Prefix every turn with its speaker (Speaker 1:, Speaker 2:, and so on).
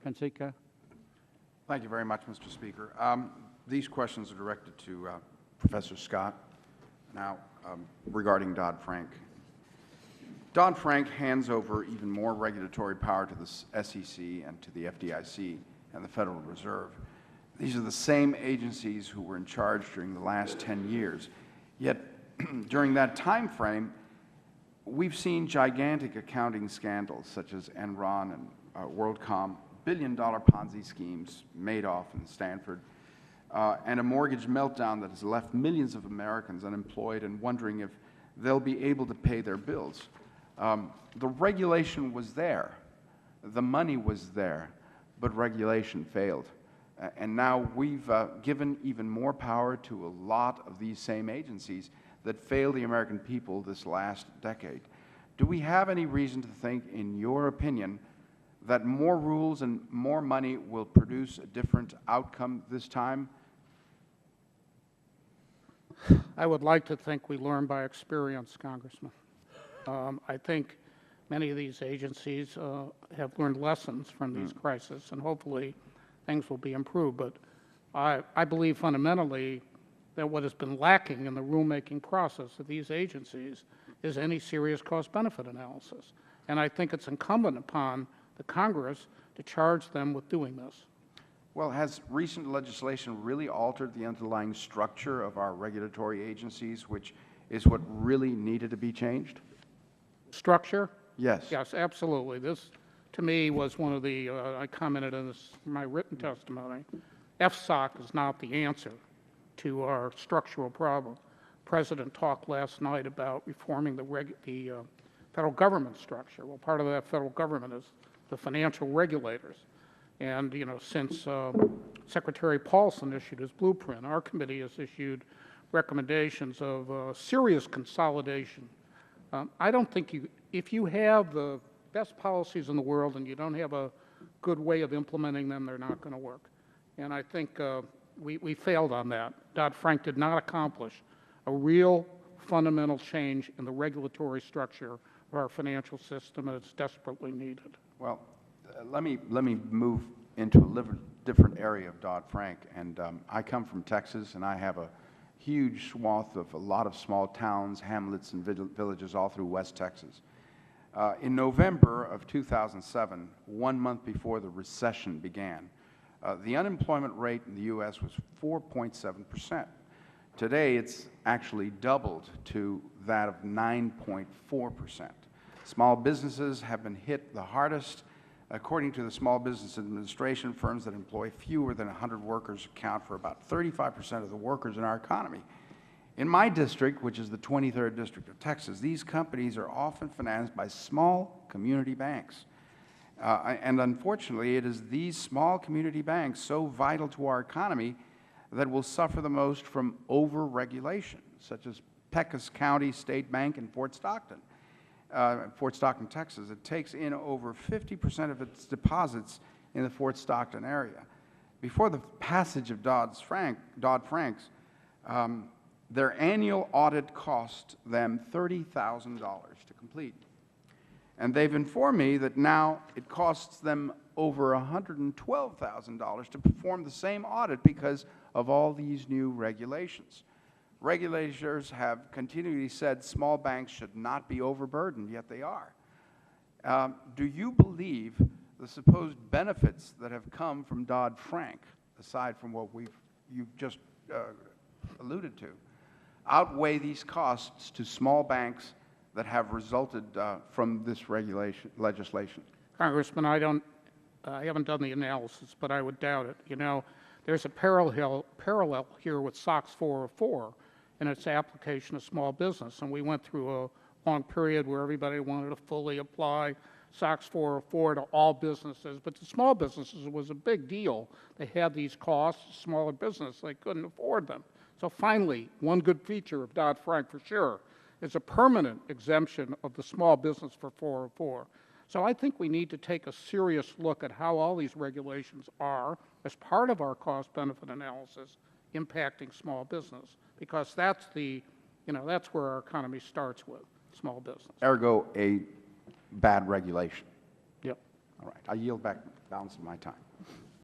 Speaker 1: Canseco.
Speaker 2: Thank you very much, Mr. Speaker. These questions are directed to Professor Scott. Now, regarding Dodd-Frank. Dodd-Frank hands over even more regulatory power to the SEC and to the FDIC and the Federal Reserve. These are the same agencies who were in charge during the last 10 years. Yet, during that time frame, we've seen gigantic accounting scandals such as Enron and WorldCom, billion-dollar Ponzi schemes, Madoff and Stanford, and a mortgage meltdown that has left millions of Americans unemployed and wondering if they'll be able to pay their bills. The regulation was there, the money was there, but regulation failed. And now we've given even more power to a lot of these same agencies that failed the American people this last decade. Do we have any reason to think, in your opinion, that more rules and more money will produce a different outcome this time?
Speaker 3: I would like to think we learn by experience, Congressman. I think many of these agencies have learned lessons from these crises, and hopefully things will be improved. But I believe fundamentally that what has been lacking in the rulemaking process of these agencies is any serious cost-benefit analysis. And I think it's incumbent upon the Congress to charge them with doing this.
Speaker 2: Well, has recent legislation really altered the underlying structure of our regulatory agencies, which is what really needed to be changed?
Speaker 3: Structure?
Speaker 2: Yes.
Speaker 3: Yes, absolutely. This, to me, was one of the, I commented on this in my written testimony, FSOC is not the answer to our structural problem. The President talked last night about reforming the federal government structure. Well, part of that federal government is the financial regulators. And, you know, since Secretary Paulson issued his blueprint, our committee has issued recommendations of serious consolidation. I don't think if you have the best policies in the world and you don't have a good way of implementing them, they're not going to work. And I think we failed on that. Dodd-Frank did not accomplish a real fundamental change in the regulatory structure of our financial system, and it's desperately needed.
Speaker 2: Well, let me move into a different area of Dodd-Frank. And I come from Texas, and I have a huge swath of a lot of small towns, hamlets, and villages all through West Texas. In November of 2007, 1 month before the recession began, the unemployment rate in the U.S. was 4.7%. Today, it's actually doubled to that of 9.4%. Small businesses have been hit the hardest. According to the Small Business Administration, firms that employ fewer than 100 workers account for about 35% of the workers in our economy. In my district, which is the 23rd District of Texas, these companies are often financed by small community banks. And unfortunately, it is these small community banks, so vital to our economy, that will suffer the most from over-regulation, such as Pecos County State Bank in Fort Stockton, Texas. It takes in over 50% of its deposits in the Fort Stockton area. Before the passage of Dodd-Frank's, their annual audit cost them $30,000 to complete. And they've informed me that now it costs them over $112,000 to perform the same audit because of all these new regulations. Regulators have continually said small banks should not be overburdened, yet they are. Do you believe the supposed benefits that have come from Dodd-Frank, aside from what you've just alluded to, outweigh these costs to small banks that have resulted from this legislation?
Speaker 3: Congressman, I haven't done the analysis, but I would doubt it. You know, there's a parallel here with SOX 404 and its application to small business. And we went through a long period where everybody wanted to fully apply SOX 404 to all businesses. But to small businesses, it was a big deal. They had these costs, smaller business, they couldn't afford them. So finally, one good feature of Dodd-Frank for sure is a permanent exemption of the small business for 404. So I think we need to take a serious look at how all these regulations are, as part of our cost-benefit analysis, impacting small business, because that's that's where our economy starts with, small business.
Speaker 2: Ergo, a bad regulation.
Speaker 3: Yep.
Speaker 2: All right. I yield back the balance of my time.